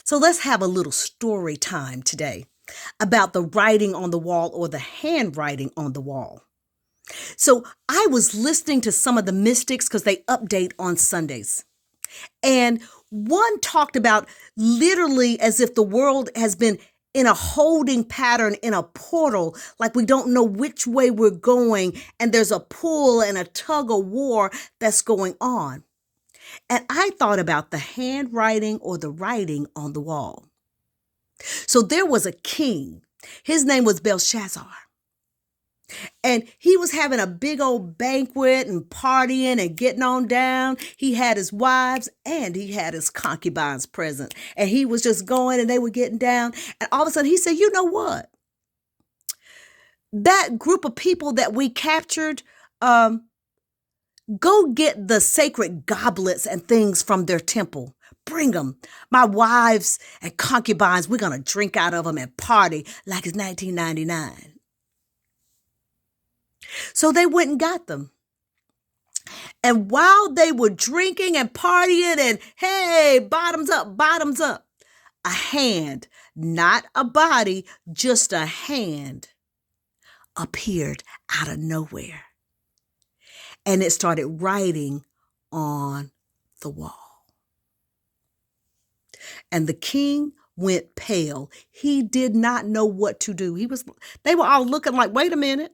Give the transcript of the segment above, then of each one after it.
So let's have a little story time today about the writing on the wall or the handwriting on the wall. So I was listening to some of the mystics because they update on Sundays. And one talked about literally as if the world has been in a holding pattern in a portal, like we don't know which way we're going, and there's a pull and a tug of war that's going on. And I thought about the handwriting or the writing on the wall. So there was a king. His name was Belshazzar. And he was having a big old banquet and partying and getting on down. He had his wives and he had his concubines present. And he was just going and they were getting down. And all of a sudden he said, you know what? That group of people that we captured, go get the sacred goblets and things from their temple. Bring them. My wives and concubines, we're going to drink out of them and party like it's 1999. So they went and got them. And while they were drinking and partying and hey, bottoms up, a hand, not a body, just a hand appeared out of nowhere. And it started writing on the wall. And the king went pale. He did not know what to do. They were all looking like, wait a minute.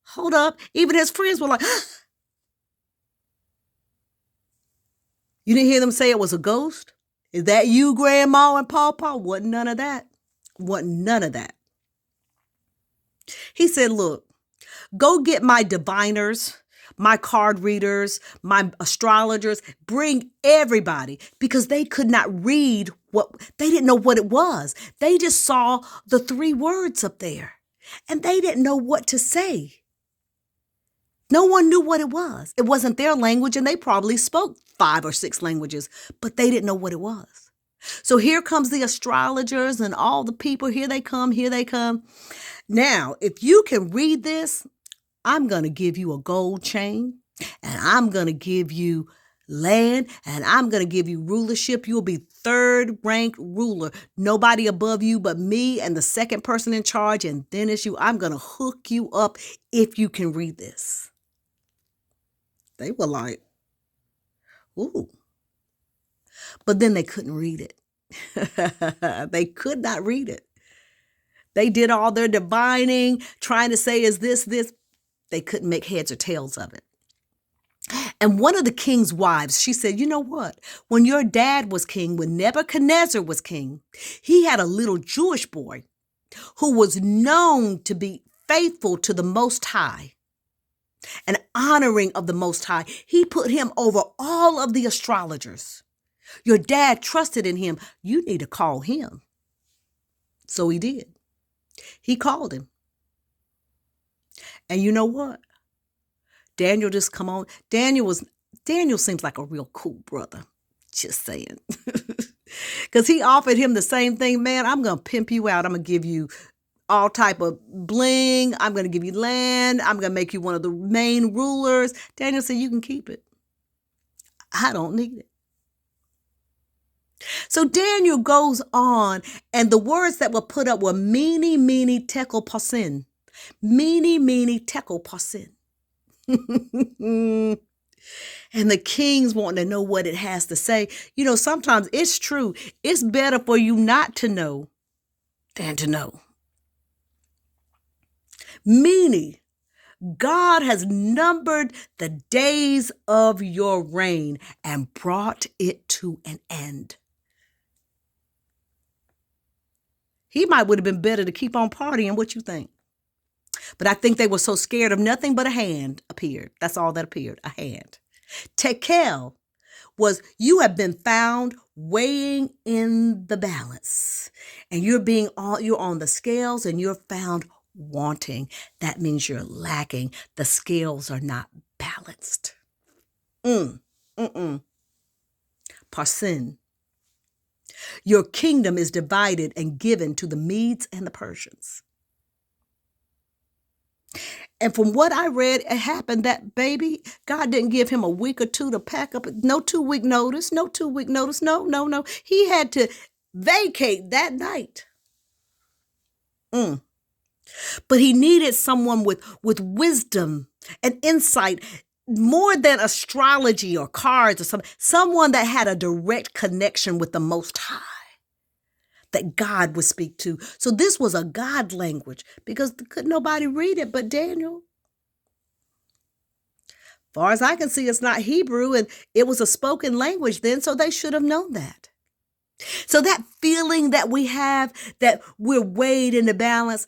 Hold up. Even his friends were like, you didn't hear them say it was a ghost? Is that you, Grandma and Pawpaw? Wasn't none of that. Wasn't none of that. He said, look, go get my diviners, my card readers, my astrologers, bring everybody, because they could not read they didn't know what it was. They just saw the 3 words up there and they didn't know what to say. No one knew what it was. It wasn't their language, and they probably spoke 5 or 6 languages, but they didn't know what it was. So here comes the astrologers and all the people. Here they come. Now, if you can read this, I'm going to give you a gold chain, and I'm going to give you land, and I'm going to give you rulership. You'll be 3rd ranked ruler. Nobody above you but me and the 2nd person in charge, and then it's you. I'm going to hook you up if you can read this. They were like, ooh. But then they couldn't read it. They could not read it. They did all their divining, trying to say, is this? They couldn't make heads or tails of it. And one of the king's wives, she said, you know what? When your dad was king, when Nebuchadnezzar was king, he had a little Jewish boy who was known to be faithful to the Most High and honoring of the Most High. He put him over all of the astrologers. Your dad trusted in him. You need to call him. So he did. He called him. And you know what? Daniel just come on. Daniel seems like a real cool brother. Just saying. Because he offered him the same thing. Man, I'm going to pimp you out. I'm going to give you all type of bling. I'm going to give you land. I'm going to make you one of the main rulers. Daniel said, you can keep it. I don't need it. So Daniel goes on, and the words that were put up were Mene, Mene, Tekel, Parsin. Mene, Mene, Tekel, Parsin. And the king's wanting to know what it has to say. You know, sometimes it's true. It's better for you not to know than to know. Meaning, God has numbered the days of your reign and brought it to an end. He would have been better to keep on partying. What you think? But I think they were so scared of nothing but a hand appeared. That's all that appeared, a hand. Tekel was you have been found weighing in the balance, and you're on the scales and you're found wanting. That means you're lacking. The scales are not balanced. Parsin. Your kingdom is divided and given to the Medes and the Persians. And from what I read, it happened that baby, God didn't give him a week or two to pack up. No 2-week notice. No. He had to vacate that night. Mm. But he needed someone with wisdom and insight, more than astrology or cards or something, someone that had a direct connection with the Most High that God would speak to. So this was a God language because could nobody read it but Daniel. Far as I can see, it's not Hebrew, and it was a spoken language then, so they should have known that. So that feeling that we have that we're weighed in the balance,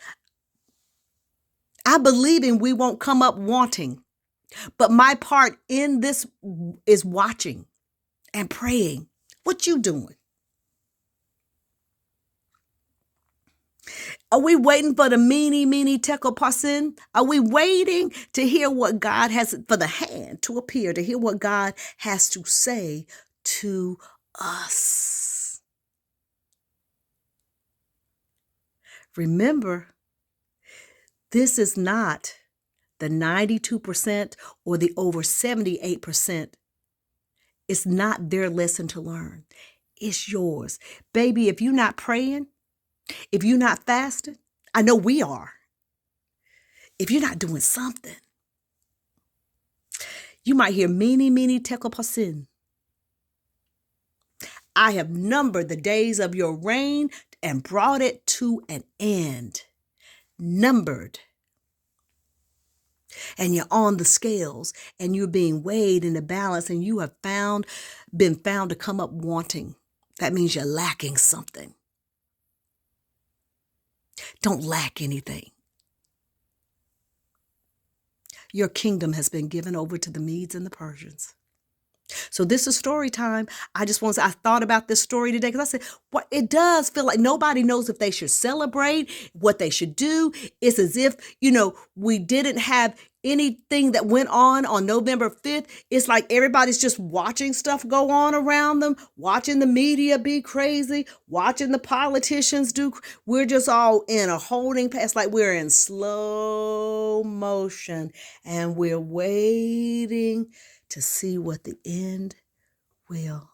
I believe in we won't come up wanting. But my part in this is watching and praying. What you doing? Are we waiting for the mene tekel parsin? Are we waiting to hear what God has, for the hand to appear, to hear what God has to say to us? Remember, this is not the 92% or the over 78%. It's not their lesson to learn. It's yours. Baby, if you're not praying, if you're not fasting, I know we are. If you're not doing something, you might hear mene tekel parsin. I have numbered the days of your reign and brought it to an end. Numbered. And you're on the scales and you're being weighed in the balance and you have been found to come up wanting. That means you're lacking something. Don't lack anything. Your kingdom has been given over to the Medes and the Persians. So this is story time. I thought about this story today because I said, what it does feel like nobody knows if they should celebrate, what they should do. It's as if, we didn't have anything that went on November 5th. It's like everybody's just watching stuff go on around them, watching the media be crazy, watching the politicians do. We're just all in a holding pattern, like we're in slow motion and we're waiting to see what the end will